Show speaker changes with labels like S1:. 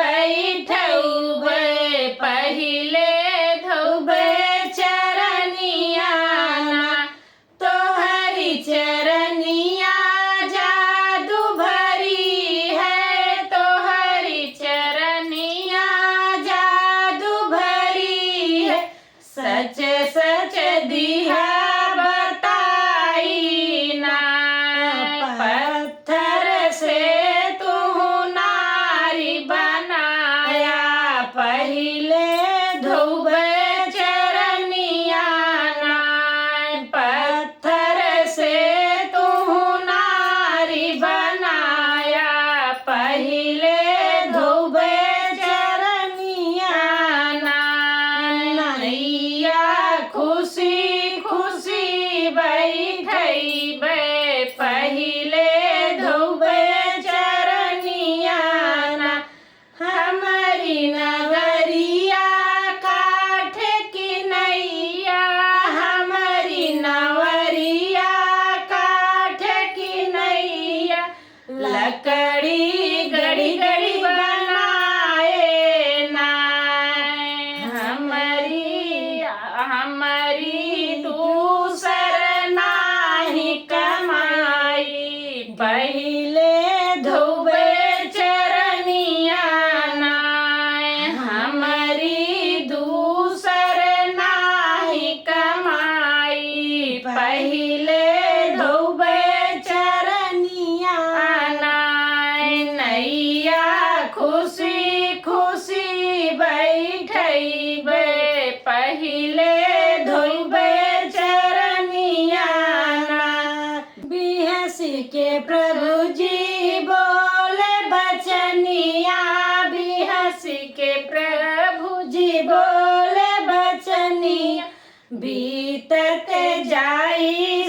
S1: बैठौबे पहिले धौबे चरनिया ना तोहरी चरनिया जादू भरी है तोहरी चरनिया जादू भरी है सच सच दिहा बताई ना पत्थर से तू नारी बनाया पहिले धोबे चरनिया ना पत्थर से तू नारी बनाया पहिले धोबे चरनिया ना नैया खुशी खुशी बैठैबे पहिले धोबे चरनिया ना हमारी नगरिया काठ की नैया हमारी नवरिया काठ की नैया लकड़ी गड़ी गड़ी बनाए ना हमारी दूसर नाही कमाई पहिले धोबे चरनिया ना हमारी दूसर नाही कमाई पहिले धोबे चरनिया ना नैया खुशी खुशी बैठैबे पहिले धोबे चरनिया ना बिहसी के प्रभु जी बोले बचनिया बिहसी के प्रभु जी बोले बचनिया बीतते जाई